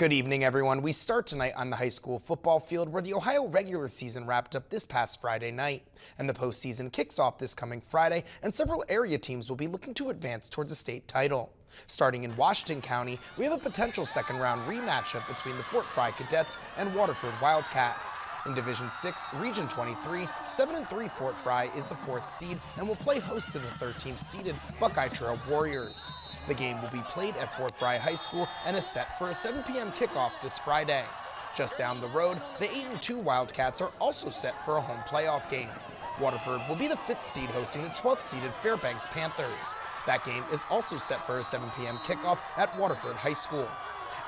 Good evening, everyone. We start tonight on the high school football field where the Ohio regular season wrapped up this past Friday night. And the postseason kicks off this coming Friday, and several area teams will be looking to advance towards a state title. Starting in Washington County, we have a potential second-round rematchup between the Fort Fry Cadets and Waterford Wildcats. In Division 6, Region 23, 7-3 Fort Fry is the 4th seed and will play host to the 13th-seeded Buckeye Trail Warriors. The game will be played at Fort Fry High School and is set for a 7 p.m. kickoff this Friday. Just down the road, the 8-2 Wildcats are also set for a home playoff game. Waterford will be the 5th seed hosting the 12th-seeded Fairbanks Panthers. That game is also set for a 7 p.m. kickoff at Waterford High School.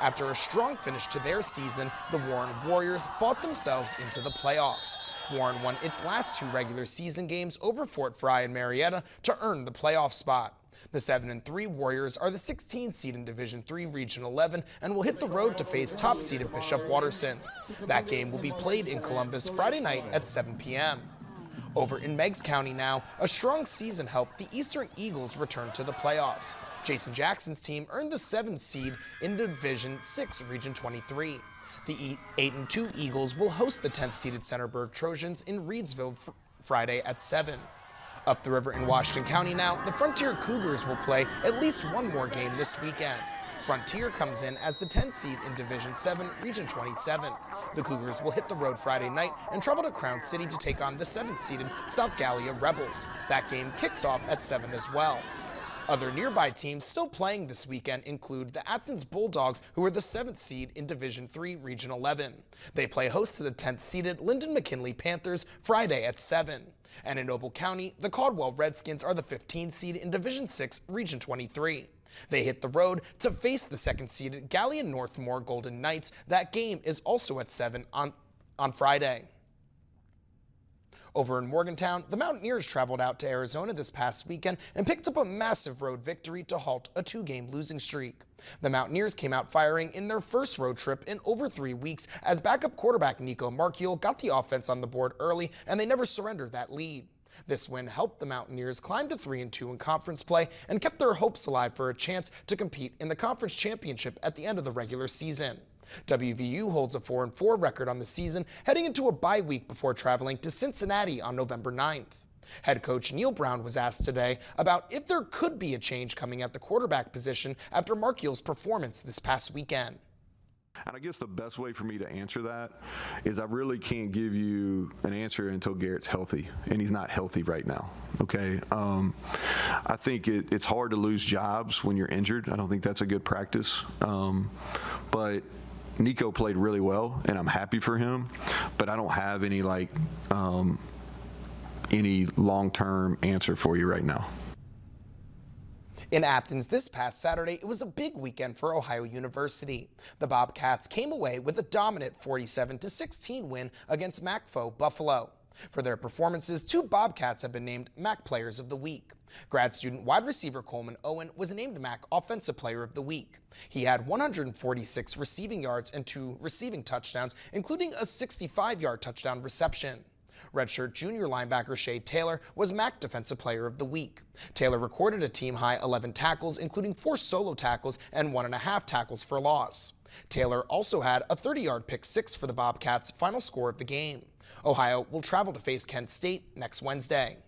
After a strong finish to their season, the Warren Warriors fought themselves into the playoffs. Warren won its last 2 regular season games over Fort Fry and Marietta to earn the playoff spot. The 7-3 Warriors are the 16th seed in Division 3 Region 11 and will hit the road to face top-seeded Bishop Watterson. That game will be played in Columbus Friday night at 7 p.m. Over in Meigs County now, a strong season helped the Eastern Eagles return to the playoffs. Jason Jackson's team earned the 7th seed in Division 6 Region 23. The 8-2 Eagles will host the 10th-seeded Centerburg Trojans in Reedsville Friday at 7. Up the river in Washington County now, the Frontier Cougars will play at least one more game this weekend. Frontier comes in as the 10th seed in Division 7, Region 27. The Cougars will hit the road Friday night and travel to Crown City to take on the 7th-seeded South Gallia Rebels. That game kicks off at 7 as well. Other nearby teams still playing this weekend include the Athens Bulldogs, who are the 7th seed in Division 3, Region 11. They play host to the 10th-seeded Lyndon McKinley Panthers Friday at 7. And in Noble County, the Caldwell Redskins are the 15th seed in Division 6, Region 23. They hit the road to face the 2nd-seeded Gallia Northmore Golden Knights. That game is also at 7 on Friday. Over in Morgantown, the Mountaineers traveled out to Arizona this past weekend and picked up a massive road victory to halt a 2-game losing streak. The Mountaineers came out firing in their first road trip in over 3 weeks as backup quarterback Nico Marchiol got the offense on the board early, and they never surrendered that lead. This win helped the Mountaineers climb to 3-2 in conference play and kept their hopes alive for a chance to compete in the conference championship at the end of the regular season. WVU holds a 4-4 record on the season, heading into a bye week before traveling to Cincinnati on November 9th. Head coach Neil Brown was asked today about if there could be a change coming at the quarterback position after Marchiol's performance this past weekend. And I guess the best way for me to answer that is I really can't give you an answer until Garrett's healthy, and he's not healthy right now, okay? I think it's hard to lose jobs when you're injured. I don't think that's a good practice. But Nico played really well, and I'm happy for him, but I don't have any any long-term answer for you right now. In Athens this past Saturday, it was a big weekend for Ohio University. The Bobcats came away with a dominant 47-16 win against MAC foe Buffalo. For their performances, 2 Bobcats have been named MAC Players of the Week. Grad student wide receiver Coleman Owen was named MAC Offensive Player of the Week. He had 146 receiving yards and 2 receiving touchdowns, including a 65-yard touchdown reception. Redshirt junior linebacker Shea Taylor was MAC Defensive Player of the Week. Taylor recorded a team-high 11 tackles, including 4 solo tackles and 1.5 tackles for loss. Taylor also had a 30-yard pick 6 for the Bobcats' final score of the game. Ohio will travel to face Kent State next Wednesday.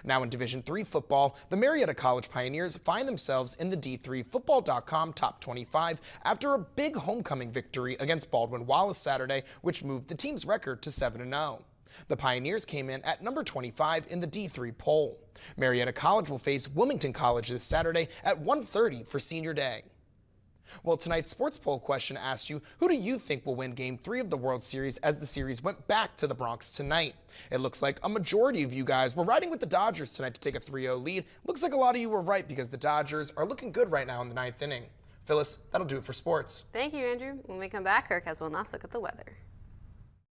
Now in Division 3 football, the Marietta College Pioneers find themselves in the D3Football.com Top 25 after a big homecoming victory against Baldwin Wallace Saturday, which moved the team's record to 7-0. The Pioneers came in at number 25 in the D3 poll. Marietta College will face Wilmington College this Saturday at 1:30 for Senior Day. Well, tonight's sports poll question asked you, who do you think will win Game 3 of the World Series as the series went back to the Bronx tonight? It looks like a majority of you guys were riding with the Dodgers tonight to take a 3-0 lead. Looks like a lot of you were right because the Dodgers are looking good right now in the 9th inning. Phyllis, that'll do it for sports. Thank you, Andrew. When we come back, Kirk has one last look at the weather.